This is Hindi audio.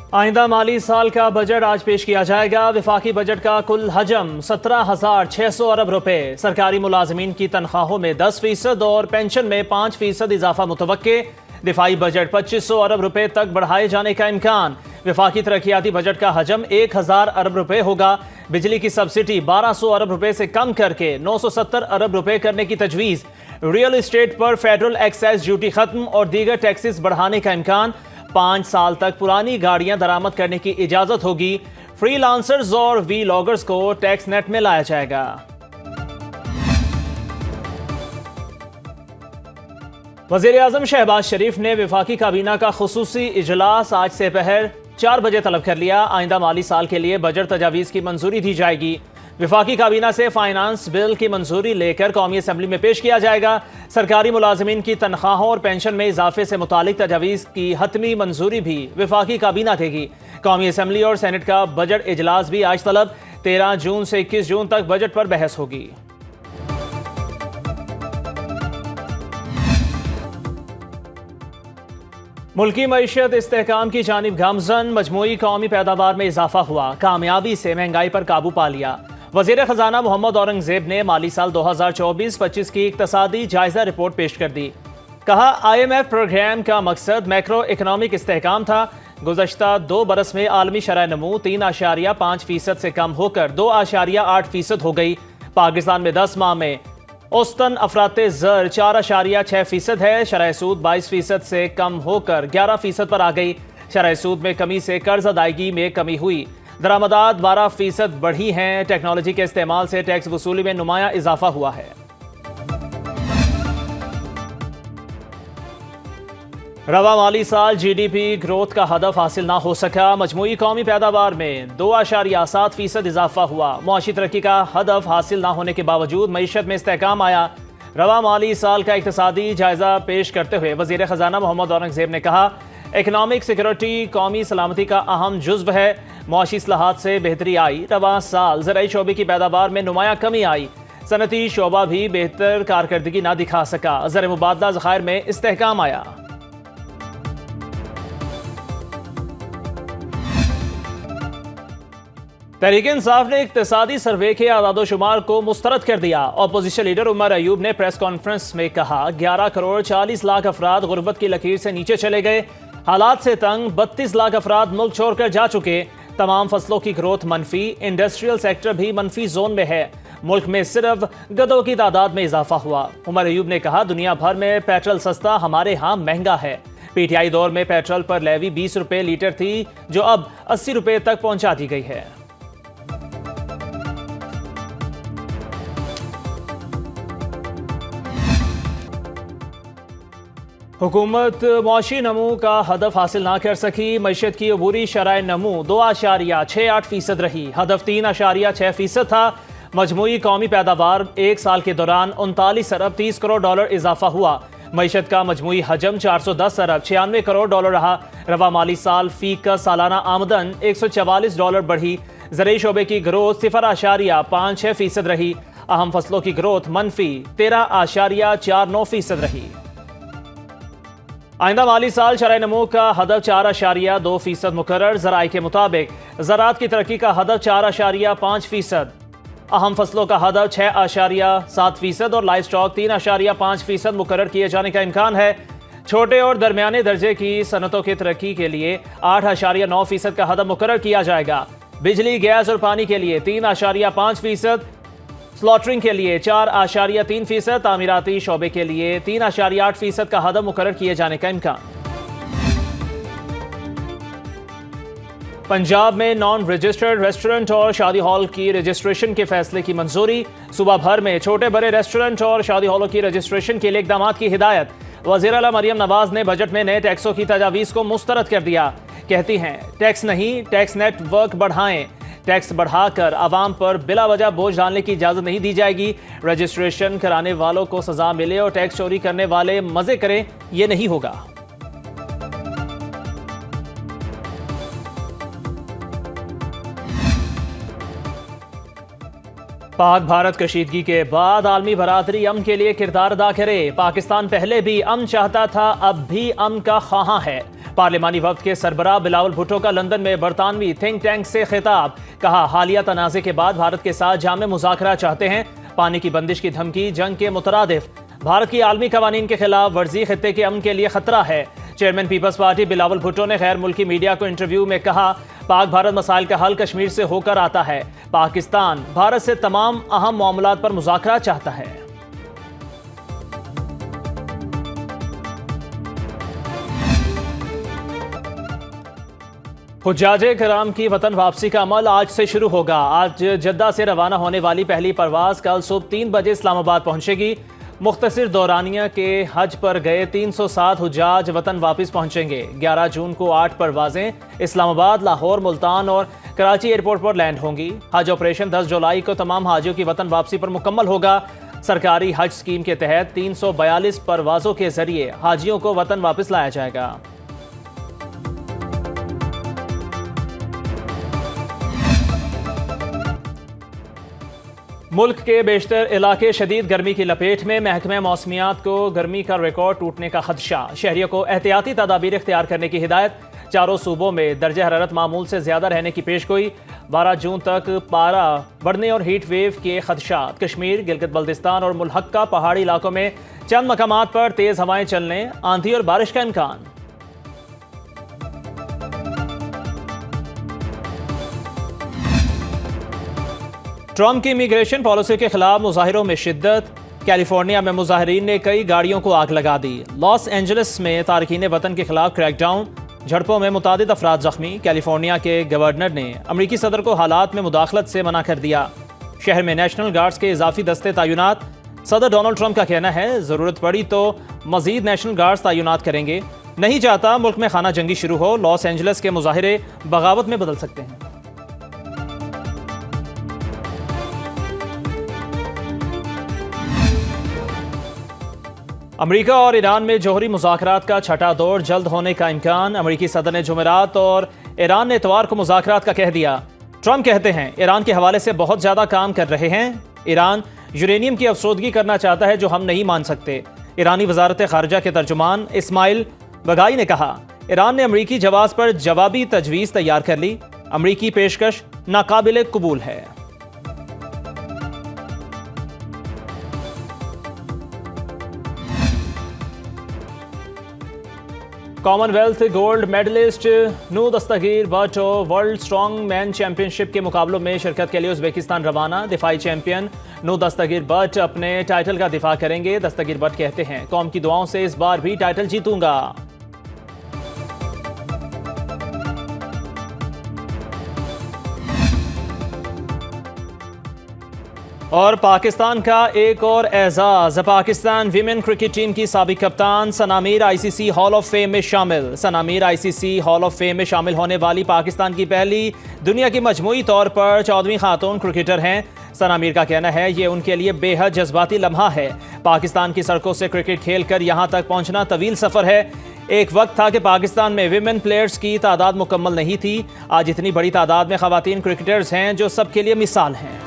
आइंदा माली साल का बजट आज पेश किया जाएगा। विफाकी बजट का कुल हजम 17,600 अरब रुपए। सरकारी मुलाजमीन की तनख्वाहों में 10% और पेंशन में 5% इजाफा मुतवक्के। दिफाई बजट 2500 अरब रुपए तक बढ़ाए जाने का इम्कान। विफाकी तरक्याती बजट का हजम 1000 अरब रुपए होगा। बिजली की सब्सिडी 1200 अरब रुपए से कम करके 970 अरब रुपए करने की तजवीज़। रियल एस्टेट पर फेडरल एक्साइज ड्यूटी खत्म और दीगर टैक्सेस बढ़ाने का इम्कान। 5 साल तक पुरानी गाड़ियां दरामद करने की इजाजत होगी। फ्रीलांसर्स और वी लॉगर्स को टैक्स नेट में लाया जाएगा। वज़ीर आज़म शहबाज शरीफ ने विफाकी काबीना का खुसूसी इजलास आज से पहर 4 बजे तलब कर लिया। आइंदा माली साल के लिए बजट तजावीज़ की मंजूरी दी जाएगी। विफाकी काबीना से फाइनेंस बिल की मंजूरी लेकर कौमी असम्बली में पेश किया जाएगा। सरकारी मुलाजमीन की तनख्वाहों और पेंशन में इजाफे से मुतालिक तजावीज़ की हतमी मंजूरी भी विफाकी काबीना देगी। कौमी असम्बली और सेनेट का बजट इजलास भी आज तलब। 13 जून से 21 जून तक बजट पर बहस होगी। मुल्की मईशत इस्तेहकाम की जानिब गामजन। मजमूई कौमी पैदावार में इजाफा हुआ। कामयाबी से महंगाई पर काबू पा लिया। वज़ीर ख़जाना मोहम्मद औरंगज़ेब ने माली साल 2024-25 की इक़्तिसादी जायज़ा रिपोर्ट पेश कर दी। कहा, IMF प्रोग्राम का मकसद मैक्रो इकनॉमिक इस्तेहकाम था। गुज़श्ता 2 बरस में आलमी शरह नमू 3.5% से कम होकर 2.8% हो गई। पाकिस्तान में 10 माह में औसतन अफराते ज़र 4.6% है। शरह सूद 22% से कम होकर 11% पर आ गई। शरह सूद में कमी से कर्ज अदायगी में कमी हुई। दरामदात 12% बढ़ी हैं। टेक्नोलॉजी के इस्तेमाल से टैक्स वसूली में नुमाया इजाफा हुआ है। रवा माली साल GDP ग्रोथ का हदफ हासिल ना हो सका। मजमूई कौमी पैदावार में 2.7% इजाफा हुआ। मुआशी तरक्की का हदफ हासिल ना होने के बावजूद मईशत में इस्तेहकाम आया। रवा माली साल का इक़्तिसादी जायजा पेश करते हुए वज़ीर ख़जाना मोहम्मद औरंगज़ेब ने कहा, इकनॉमिक सिक्योरिटी कौमी सलामती का अहम जुज़्व है। मुआशी इस्लाहात से बेहतरी आई। रवा साल ज़राई शोबे की पैदावार में नुमाया कमी आई। सनती शोबा भी बेहतर कारकर्दगी ना दिखा सका। ज़र मुबादला ज़खायर में इस्तेहकाम आया। तहरीक इंसाफ ने इक्तिसादी सर्वे के आदादोशुमार को मुस्तरद कर दिया। अपोजिशन लीडर उमर अयूब ने प्रेस कॉन्फ्रेंस में कहा, 11 करोड़ 40 लाख अफराद गुर्बत की लकीर से नीचे चले गए। हालात से तंग 32 लाख अफराद मुल्क छोड़कर जा चुके। तमाम फसलों की ग्रोथ मनफी। इंडस्ट्रियल सेक्टर भी मनफी जोन में है। मुल्क में सिर्फ गधों की तादाद में इजाफा हुआ। उमर अयूब ने कहा, दुनिया भर में पेट्रोल सस्ता, हमारे यहाँ महंगा है। PTI दौर में पेट्रोल पर लेवी 20 रुपए लीटर थी, जो अब 80 रुपए तक पहुंचा दी गई है। हुकूमत मुआशी नमू का हदफ हासिल ना कर सकी। मईशत की अबूरी शरह नमू 2.68% रही। हदफ 3.6% था। मजमूई कौमी पैदावार 1 साल के दौरान 39 अरब 30 करोड़ डॉलर इजाफा हुआ। मईशत का मजमूई हजम 410 अरब 96 करोड़ डॉलर रहा। रवा माली साल फी का सालाना आमदन $144 बढ़ी। ज़राई शोबे की ग्रोथ 0.56% रही। अहम फसलों की ग्रोथ मनफी 13.49% रही। आइंदा माली साल शरह नमू का हदफ 4.2% मुकर्रर। ज़राई के मुताबिक ज़राअत की तरक्की का हदफ 4.5%। अहम फसलों का हदफ 6.7% और लाइव स्टॉक 3.5% मुकर्रर किए जाने का इम्कान है। छोटे और दरमियाने दर्जे की सनतों की तरक्की के लिए 8.9% का हदफ मुकर्रर किया जाएगा। बिजली, गैस और पानी के लिए 3.5%, स्लॉटरिंग के लिए 4.3%, तामीराती शोबे के लिए 3.8% का हदफ मुकर्रर किए जाने का इम्कान। पंजाब में नॉन रजिस्टर्ड रेस्टोरेंट और शादी हॉल की रजिस्ट्रेशन के फैसले की मंजूरी। सूबा भर में छोटे बड़े रेस्टोरेंट और शादी हॉलों की रजिस्ट्रेशन के लिए इक़दाम की हिदायत। वज़ीर आला मरियम नवाज ने बजट में नए टैक्सों की तजावीज़ को मुस्तरद कर दिया। कहती हैं, टैक्स नहीं, टैक्स नेटवर्क बढ़ाएं। टैक्स बढ़ाकर आवाम पर बिला वजह बोझ डालने की इजाज़त नहीं दी जाएगी। रजिस्ट्रेशन कराने वालों को सजा मिले और टैक्स चोरी करने वाले मजे करें, ये नहीं होगा। पाक भारत कशीदगी के बाद आलमी बरादरी अमन के लिए किरदार अदा करे। पाकिस्तान पहले भी अमन चाहता था, अब भी अमन का ख्वाहां है। पार्लिमानी वफ्द के सरबराह बिलावल भुट्टो का लंदन में बरतानवी थिंक टैंक से खिताब। कहा, हालिया तनाज़े के बाद भारत के साथ जामे मुज़ाकरा चाहते हैं। पानी की बंदिश की धमकी जंग के मुतरादिफ। भारत की आलमी कवानीन के खिलाफ वर्जी खित्ते के अमन के लिए खतरा है। Chairman Peoples Party Bilawal Bhutto ने गैर मुल्की मीडिया को इंटरव्यू में कहा, पाक भारत मसाइल का हल कश्मीर से होकर आता है। पाकिस्तान भारत से तमाम अहम मामलात पर मुज़ाकरा चाहता है। हुज्जाजे कराम की वतन वापसी का अमल आज से शुरू होगा। आज जद्दा से रवाना होने वाली पहली परवाज कल सुबह 3 बजे इस्लामाबाद पहुंचेगी। मुख्तसर दौरानिया के हज पर गए 307 हुज्जाज वतन वापस पहुंचेंगे। 11 जून को 8 परवाजें इस्लामाबाद, लाहौर, मुल्तान और कराची एयरपोर्ट पर लैंड होंगी। हज ऑपरेशन 10 जुलाई को तमाम हाजियों की वतन वापसी पर मुकम्मल होगा। सरकारी हज स्कीम के तहत 342 परवाजों के जरिए हाजियों को वतन वापस लाया जाएगा। मुल्क के बेशतर इलाके शदीद गर्मी की लपेट में। महकमे मौसमियात को गर्मी का रिकॉर्ड टूटने का खदशा। शहरियों को एहतियाती तदाबीर इख्तियार करने की हिदायत। चारों सूबों में दर्जा हरारत मामूल से ज्यादा रहने की पेशगोई। 12 जून तक पारा बढ़ने और हीट वेव के खदशात। कश्मीर, गिलगित बल्तिस्तान और मुल्हक्का पहाड़ी इलाकों में चंद मकामात पर तेज हवाएं चलने, आंधी और बारिश का इम्कान। ट्रंप की इमिग्रेशन पॉलिसी के खिलाफ मुजाहिरों में शिद्दत। कैलिफोर्निया में मुजाहिरीन ने कई गाड़ियों को आग लगा दी। लॉस एंजलिस में तारकीन वतन के खिलाफ क्रैकडाउन। झड़पों में मुतादिद अफराद जख्मी। कैलिफोर्निया के गवर्नर ने अमरीकी सदर को हालात में मुदाखलत से मना कर दिया। शहर में नेशनल गार्ड्स के इजाफी दस्ते तैनात। सदर डोनाल्ड ट्रंप का कहना है, जरूरत पड़ी तो मजीद नेशनल गार्ड्स तैनात करेंगे। नहीं चाहता मुल्क में खाना जंगी शुरू हो। लॉस एंजलिस के मुजाहिरे बगावत में बदल सकते हैं। अमेरिका और ईरान में जौहरी मुज़ाकरात का छठा दौर जल्द होने का इम्कान। अमेरिकी सदर ने जुमेरात और ईरान ने इतवार को मुज़ाकरात का कह दिया। ट्रंप कहते हैं, ईरान के हवाले से बहुत ज़्यादा काम कर रहे हैं। ईरान यूरेनियम की अफसोदगी करना चाहता है जो हम नहीं मान सकते। ईरानी वजारत खारजा के तर्जुमान इस्माइल बगाई ने कहा, ईरान ने अमरीकी जवाब पर जवाबी तजवीज़ तैयार कर ली। अमरीकी पेशकश नाकाबिल कबूल है। कॉमनवेल्थ गोल्ड मेडलिस्ट नू Dastgir Bhat world strong man championship के मुकाबलों में शिरकत के लिए उज़्बेकिस्तान रवाना। दिफाई चैंपियन नू दस्तगीर भट्ट अपने टाइटल का दिफा करेंगे। दस्तगीर भट्ट कहते हैं, कौम की दुआओं से इस बार भी टाइटल जीतूंगा। और पाकिस्तान का एक और एजाज। पाकिस्तान विमेन क्रिकेट टीम की साबिक कप्तान Sana Mir ICC hall of fame में शामिल। Sana Mir ICC hall of fame में शामिल होने वाली पाकिस्तान की पहली दुनिया की मजमूई तौर पर 14वीं खातून क्रिकेटर हैं। सना मीर का कहना है, ये उनके लिए बेहद जज्बाती लम्हा है। पाकिस्तान की सड़कों से क्रिकेट खेलकर यहाँ तक पहुँचना तवील सफ़र है। एक वक्त था कि पाकिस्तान में विमेन प्लेयर्स की तादाद मुकम्मल नहीं थी। आज इतनी बड़ी तादाद में ख़वातीन क्रिकेटर्स हैं जो सबके लिए मिसाल हैं।